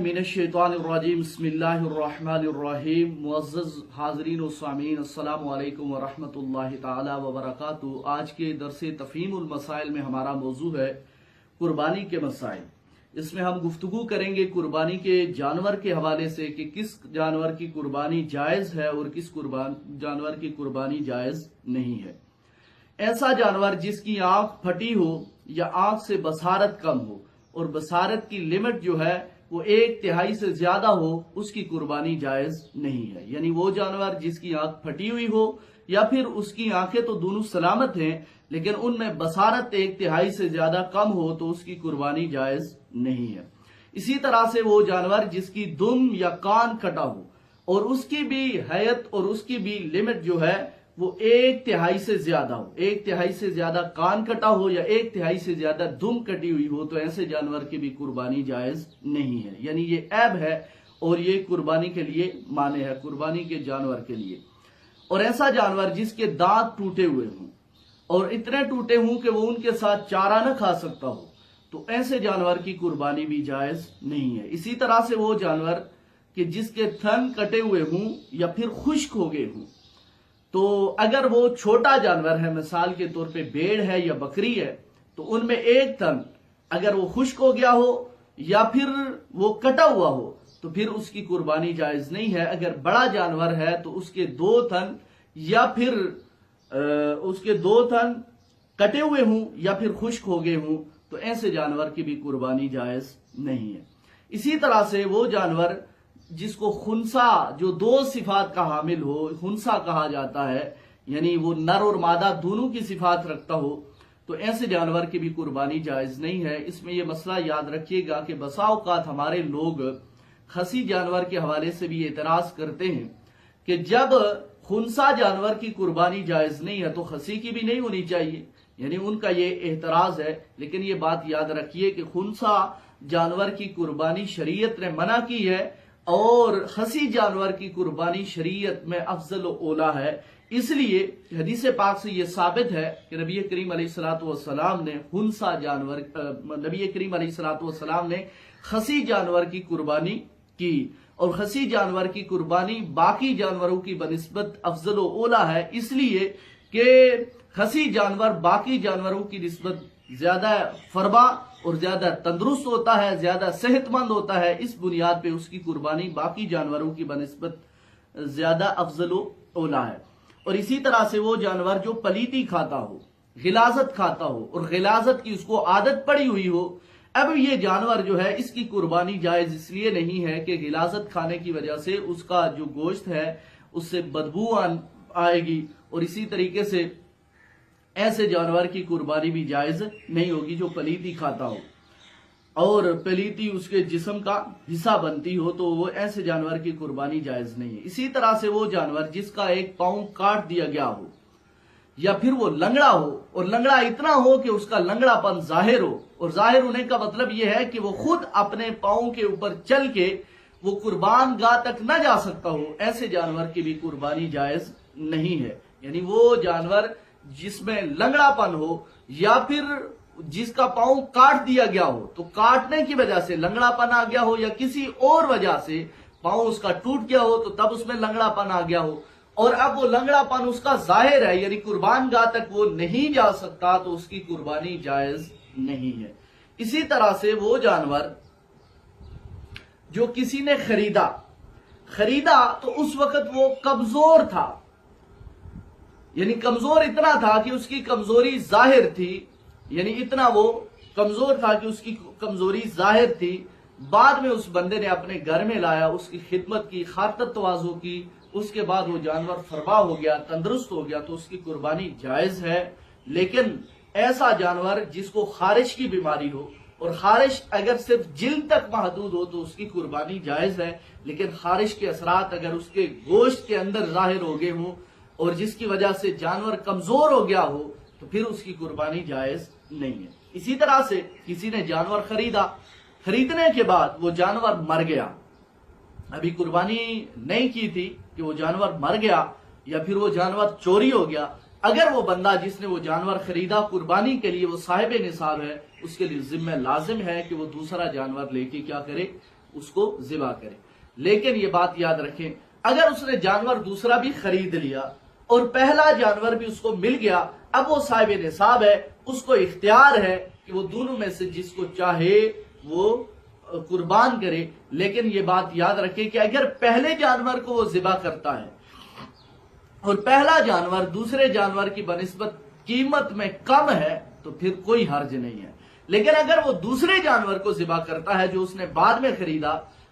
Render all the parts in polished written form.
मिनश्शैतानिर्रजीम बिस्मिल्लाहिर्रहमानिर्रहीम। मुअज़्ज़ज़ हाज़रीन व सामीन, अस्सलामु अलैकुम व रहमतुल्लाहि ताला व बरकातुहू। आज के दरसे तफ़हीमुल मसाइल में हमारा मौजू है कुर्बानी के मसाइल। इसमें हम गुफ्तगू करेंगे कुर्बानी के जानवर के हवाले से कि किस जानवर की कुर्बानी जायज़ है और किस जानवर की कुर्बानी जायज़ नहीं है। ऐसा जानवर जिसकी आंख फटी हो या आंख से बसारत कम हो और बसारत की लिमिट जो है वो 1/3 से ज्यादा हो, उसकी कुर्बानी जायज नहीं है। यानी वो जानवर जिसकी आंख फटी हुई हो या फिर उसकी आंखें तो दोनों सलामत हैं लेकिन उनमें बसारत 1/3 से ज्यादा कम हो तो उसकी कुर्बानी जायज नहीं है। इसी तरह से वो जानवर जिसकी दुम या कान कटा हो और उसकी भी हैयत और उसकी भी लिमिट जो है वो 1/3 से ज्यादा हो, 1/3 से ज्यादा कान कटा हो या 1/3 से ज्यादा दुम कटी हुई हो, तो ऐसे जानवर की भी कुर्बानी जायज नहीं है। यानी ये ऐब है और ये कुर्बानी के लिए माने है, कुर्बानी के जानवर के लिए। और ऐसा जानवर जिसके दांत टूटे हुए हों और इतने टूटे हों कि वो उनके साथ चारा न खा सकता हो, तो ऐसे जानवर की कुर्बानी भी जायज नहीं है। इसी तरह से वो जानवर कि जिसके थन कटे हुए हों या फिर खुश्क हो गए हों, तो अगर वो छोटा जानवर है, मिसाल के तौर पे भेड़ है या बकरी है, तो उनमें एक थन अगर वो खुश्क हो गया हो या फिर वो कटा हुआ हो तो फिर उसकी कुर्बानी जायज नहीं है। अगर बड़ा जानवर है तो उसके 2 थन या फिर उसके 2 थन कटे हुए हों या फिर खुश्क हो गए हों, तो ऐसे जानवर की भी कुर्बानी जायज नहीं है। इसी तरह से वो जानवर जिसको खुनसा, जो 2 सिफात का हामिल हो, खुनसा कहा जाता है, यानी वो नर और मादा दोनों की सिफात रखता हो, तो ऐसे जानवर की भी कुर्बानी जायज नहीं है। इसमें यह मसला याद रखिएगा कि बसा औकात हमारे लोग खसी जानवर के हवाले से भी एतराज करते हैं कि जब खुनसा जानवर की कुर्बानी जायज नहीं है तो खसी की भी नहीं होनी चाहिए, यानी उनका ये एतराज है। लेकिन ये बात याद रखिए कि खुनसा जानवर की कुर्बानी शरीयत ने मना की है और खसी जानवर की कुर्बानी शरीयत में अफजल ओला है। इसलिए हदीस पाक से यह साबित है कि नबी करीम अलैहिस्सलाम ने खुनसा जानवर, नबी करीम अलैहिस्सलाम ने खसी जानवर की कुर्बानी की और खसी जानवर की कुर्बानी बाकी जानवरों की बनिस्बत अफजल ओला है, इसलिए कि खसी जानवर बाकी जानवरों की निस्बत ज्यादा फरबा और ज्यादा तंदुरुस्त होता है, ज्यादा सेहतमंद होता है। इस बुनियाद पे उसकी कुर्बानी बाकी जानवरों की बनिस्बत ज्यादा अफजल ओला है। और इसी तरह से वो जानवर जो पलीती खाता हो, गिलाजत खाता हो और गिलाजत की उसको आदत पड़ी हुई हो, अब ये जानवर जो है इसकी कुर्बानी जायज इसलिए नहीं है कि गिलाजत खाने की वजह से उसका जो गोश्त है उससे बदबू आएगी, और इसी तरीके से ऐसे जानवर की कुर्बानी भी जायज नहीं होगी जो पलीती खाता हो और पलीती उसके जिस्म का हिस्सा बनती हो, तो वो ऐसे जानवर की कुर्बानी जायज नहीं है। इसी तरह से वो जानवर जिसका एक पांव काट दिया गया हो या फिर वो लंगड़ा हो और लंगड़ा इतना हो कि उसका लंगड़ापन जाहिर हो, और जाहिर होने का मतलब यह है कि वो खुद अपने पांव के ऊपर चल के वो कुर्बान गाह तक न जा सकता हो, ऐसे जानवर की भी कुर्बानी जायज नहीं है। यानी वो जानवर जिसमें लंगड़ापन हो या फिर जिसका पांव काट दिया गया हो, तो काटने की वजह से लंगड़ापन आ गया हो या किसी और वजह से पांव उसका टूट गया हो तो तब उसमें लंगड़ापन आ गया हो, और अब वो लंगड़ापन उसका जाहिर है यानी कुर्बान गाह तक वो नहीं जा सकता, तो उसकी कुर्बानी जायज नहीं है। इसी तरह से वो जानवर जो किसी ने खरीदा तो उस वक्त वो कमजोर था, यानी कमजोर इतना था कि उसकी कमजोरी जाहिर थी, यानी इतना वो कमजोर था कि उसकी कमजोरी जाहिर थी। बाद में उस बंदे ने अपने घर में लाया, उसकी खिदमत की, खातर तवाज़ु की, उसके बाद वो जानवर फरबा हो गया, तंदुरुस्त हो गया, तो उसकी कुर्बानी जायज है। लेकिन ऐसा जानवर जिसको खारिश की बीमारी हो और खारिश अगर सिर्फ जिल्द तक महदूद हो तो उसकी कुर्बानी जायज है, लेकिन खारिश के असरात अगर उसके गोश्त के अंदर जाहिर हो गए हों और जिसकी वजह से जानवर कमजोर हो गया हो तो फिर उसकी कुर्बानी जायज नहीं है। इसी तरह से किसी ने जानवर खरीदने के बाद वो जानवर मर गया, अभी कुर्बानी नहीं की थी कि वो जानवर मर गया या फिर वो जानवर चोरी हो गया, अगर वो बंदा जिसने वो जानवर खरीदा कुर्बानी के लिए वो साहिब निसाब है, उसके लिए जिम्मे लाजिम है कि वो दूसरा जानवर लेके क्या करे, اس کو ذبح کرے۔ لیکن یہ بات یاد رکھیں، اگر اس نے جانور دوسرا بھی خرید لیا اور پہلا جانور بھی اس کو مل گیا، اب وہ صاحب نصاب ہے، اس کو اختیار ہے کہ وہ دونوں میں سے جس کو چاہے وہ قربان کرے۔ لیکن یہ بات یاد رکھے کہ اگر پہلے جانور کو وہ ذبح کرتا ہے اور پہلا جانور دوسرے جانور کی بنسبت قیمت میں کم ہے تو پھر کوئی حرج نہیں ہے۔ لیکن اگر وہ دوسرے جانور کو ذبح کرتا ہے جو اس نے بعد میں خریدا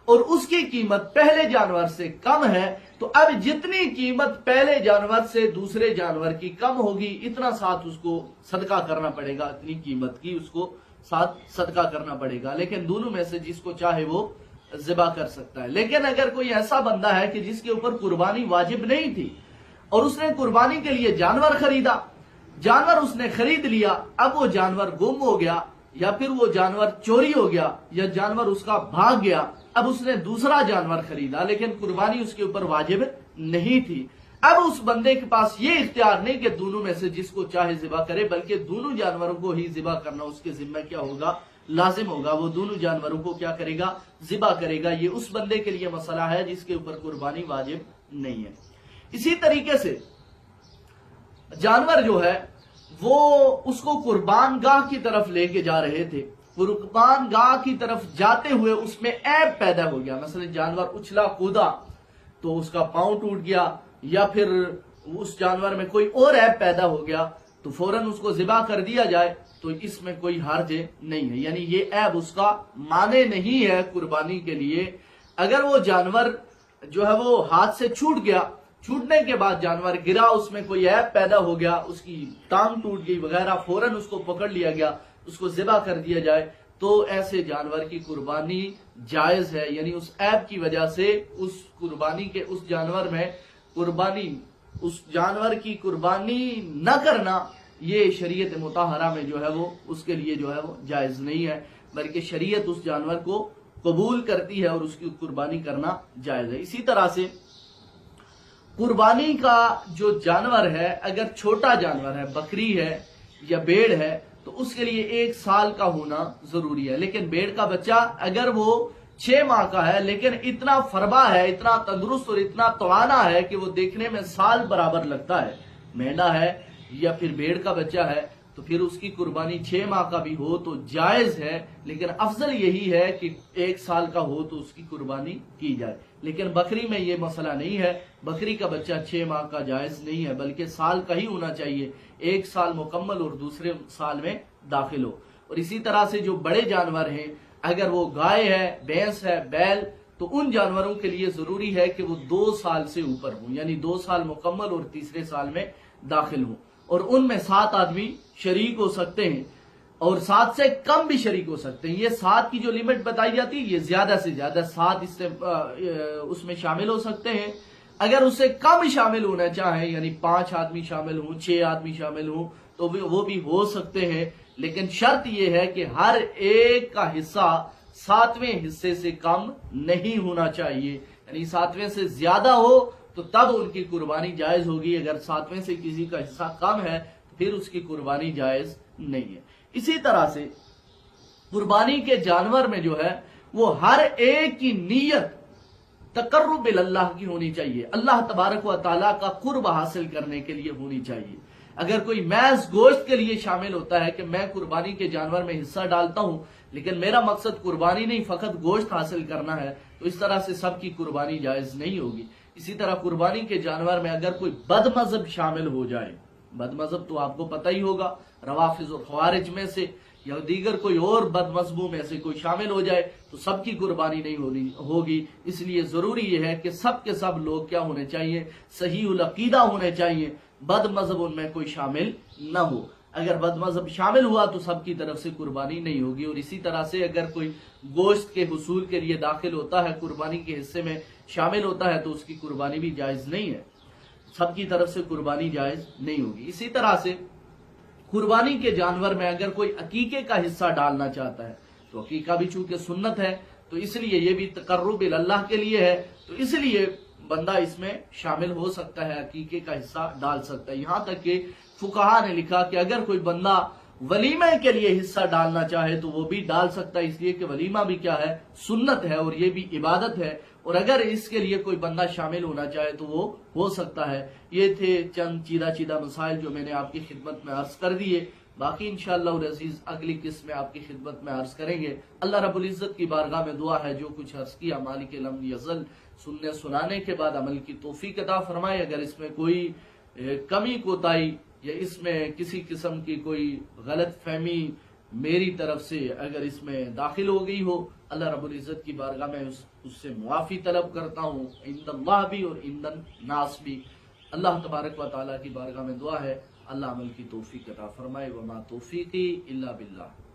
اور اس کی قیمت پہلے جانور سے کم ہے، تو اب جتنی قیمت پہلے جانور سے دوسرے جانور کی کم ہوگی اتنا ساتھ اس کو صدقہ کرنا پڑے گا، اتنی قیمت کی اس کو ساتھ صدقہ کرنا پڑے گا۔ لیکن دونوں میں سے جس کو چاہے وہ ذبح کر سکتا ہے۔ لیکن اگر کوئی ایسا بندہ ہے کہ جس کے اوپر قربانی واجب نہیں تھی اور اس نے قربانی کے لیے جانور خریدا، جانور اس نے خرید لیا، اب وہ جانور گم ہو گیا یا پھر وہ جانور چوری ہو گیا یا جانور اس کا بھاگ گیا، اب اس نے دوسرا جانور خریدا لیکن قربانی اس کے اوپر واجب نہیں تھی، اب اس بندے کے پاس یہ اختیار نہیں کہ دونوں میں سے جس کو چاہے ذبح کرے، بلکہ دونوں جانوروں کو ہی ذبح کرنا اس کے ذمہ کیا ہوگا؟ لازم ہوگا۔ وہ دونوں جانوروں کو کیا کرے گا؟ ذبح کرے گا۔ یہ اس بندے کے لیے مسئلہ ہے جس کے اوپر قربانی واجب نہیں ہے۔ اسی طریقے سے جانور جو ہے وہ اس کو قربان گاہ کی طرف لے کے جا رہے تھے، قربان گاہ کی طرف جاتے ہوئے اس میں عیب پیدا ہو گیا، مثلا جانور اچھلا کودا تو اس کا پاؤں ٹوٹ گیا یا پھر اس جانور میں کوئی اور عیب پیدا ہو گیا تو فوراً اس کو ذبح کر دیا جائے تو اس میں کوئی حرج نہیں ہے، یعنی یہ عیب اس کا معنی نہیں ہے قربانی کے لیے۔ اگر وہ جانور جو ہے وہ ہاتھ سے چھوٹ گیا، چھوٹنے کے بعد جانور گرا، اس میں کوئی عیب پیدا ہو گیا، اس کی ٹانگ ٹوٹ گئی وغیرہ، فوراً اس کو پکڑ لیا گیا، اس کو ذبح کر دیا جائے تو ایسے جانور کی قربانی جائز ہے، یعنی اس عیب کی وجہ سے اس قربانی کے اس جانور میں قربانی، اس جانور کی قربانی نہ کرنا یہ شریعت مطہرہ میں جو ہے وہ اس کے لیے جو ہے وہ جائز نہیں ہے، بلکہ شریعت اس جانور کو قبول کرتی ہے اور اس کی قربانی کرنا جائز ہے۔ اسی طرح سے قربانی کا جو جانور ہے، اگر چھوٹا جانور ہے، بکری ہے یا بھیڑ ہے، تو اس کے لیے 1 سال کا ہونا ضروری ہے۔ لیکن بھیڑ کا بچہ اگر وہ 6 ماہ کا ہے لیکن اتنا فربا ہے، اتنا تندرست اور اتنا توانا ہے کہ وہ دیکھنے میں سال برابر لگتا ہے، مینڈا ہے یا پھر بھیڑ کا بچہ ہے، تو پھر اس کی قربانی 6 ماہ کا بھی ہو تو جائز ہے، لیکن افضل یہی ہے کہ 1 سال کا ہو تو اس کی قربانی کی جائے۔ لیکن بکری میں یہ مسئلہ نہیں ہے، بکری کا بچہ 6 ماہ کا جائز نہیں ہے، بلکہ سال کا ہی ہونا چاہیے، 1 سال مکمل اور دوسرے سال میں داخل ہو۔ اور اسی طرح سے جو بڑے جانور ہیں، اگر وہ گائے ہے، بھینس ہے، بیل، تو ان جانوروں کے لیے ضروری ہے کہ وہ 2 سال سے اوپر ہوں، یعنی 2 سال مکمل اور تیسرے سال میں داخل ہوں، اور ان میں 7 آدمی شریک ہو سکتے ہیں اور 7 سے کم بھی شریک ہو سکتے ہیں۔ یہ 7 کی جو لمٹ بتائی جاتی ہے یہ زیادہ سے زیادہ 7 اس میں شامل ہو سکتے ہیں۔ اگر اس سے کم شامل ہونا چاہیں، یعنی 5 آدمی شامل ہوں، 6 آدمی شامل ہوں، تو وہ بھی ہو سکتے ہیں، لیکن شرط یہ ہے کہ ہر ایک کا حصہ 7ویں حصے سے کم نہیں ہونا چاہیے، یعنی 7ویں سے زیادہ ہو تو تب ان کی قربانی جائز ہوگی، اگر 7ویں سے کسی کا حصہ کم ہے تو پھر اس کی قربانی جائز نہیں ہے۔ اسی طرح سے قربانی کے جانور میں جو ہے وہ ہر ایک کی نیت تقرب اللہ کی ہونی چاہیے، اللہ تبارک و تعالیٰ کا قرب حاصل کرنے کے لیے ہونی چاہیے۔ اگر کوئی محض گوشت کے لیے شامل ہوتا ہے کہ میں قربانی کے جانور میں حصہ ڈالتا ہوں لیکن میرا مقصد قربانی نہیں، فقط گوشت حاصل کرنا ہے، تو اس طرح سے سب کی قربانی جائز نہیں ہوگی۔ اسی طرح قربانی کے جانور میں اگر کوئی بد مذہب شامل ہو جائے، بد مذہب تو آپ کو پتہ ہی ہوگا، روافض اور خوارج میں سے یا دیگر کوئی اور بد مذہبوں میں سے کوئی شامل ہو جائے تو سب کی قربانی نہیں ہوگی۔ اس لیے ضروری یہ ہے کہ سب کے سب لوگ کیا ہونے چاہیے؟ صحیح العقیدہ ہونے چاحیے، بد مذہب ان میں کوئی شامل نہ ہو۔ اگر بد مذہب شامل ہوا تو سب کی طرف سے قربانی نہیں ہوگی۔ اور اسی طرح سے اگر کوئی گوشت کے حصول کے لیے داخل ہوتا ہے، قربانی کے حصے میں شامل ہوتا ہے، تو اس کی قربانی بھی جائز نہیں ہے، سب کی طرف سے قربانی جائز نہیں ہوگی۔ اسی طرح سے قربانی کے جانور میں اگر کوئی عقیقے کا حصہ ڈالنا چاہتا ہے تو عقیقہ بھی چونکہ سنت ہے تو اس لیے یہ بھی تقرب اللہ کے لیے ہے، تو اس لیے بندہ اس میں شامل ہو سکتا ہے، عقیقے کا حصہ ڈال سکتا ہے۔ یہاں تک کہ فقہا نے لکھا کہ اگر کوئی بندہ वलीमे के लिए हिस्सा डालना चाहे तो वो भी डाल सकता है, इसलिए कि वलीमा भी क्या है, सुन्नत है और ये भी इबादत है। और अगर इसके लिए कोई बंदा शामिल होना चाहे तो वो हो सकता है। ये थे चंद चीदा चीदा मसाइल जो मैंने आपकी खिदमत में अर्ज कर दिए। बाकी इंशाअल्लाह अजीज अगली किस्त में आपकी खिदमत में अर्ज करेंगे। अल्लाह रब्बुल इज्जत की बारगाह में दुआ है जो कुछ अर्ज किया मालिक लम्ब अज़ल सुनने सुनाने के बाद अमल की तौफीक अता फरमाए। अगर इसमें कोई कमी कोताही या इसमें किसी किस्म की कोई गलत फहमी मेरी तरफ से अगर इसमें दाखिल हो गई हो, अल्लाह रब्बुल इज्जत की बारगाह में उससे मुआफ़ी तलब करता हूँ, इंदल्लाह भी और इंदन नास भी। अल्लाह तबारक व तआला की बारगाह में दुआ है अल्लाह अमल की तौफीक अता फरमाए। वमा तौफीकी इल्ला बिल्लाह।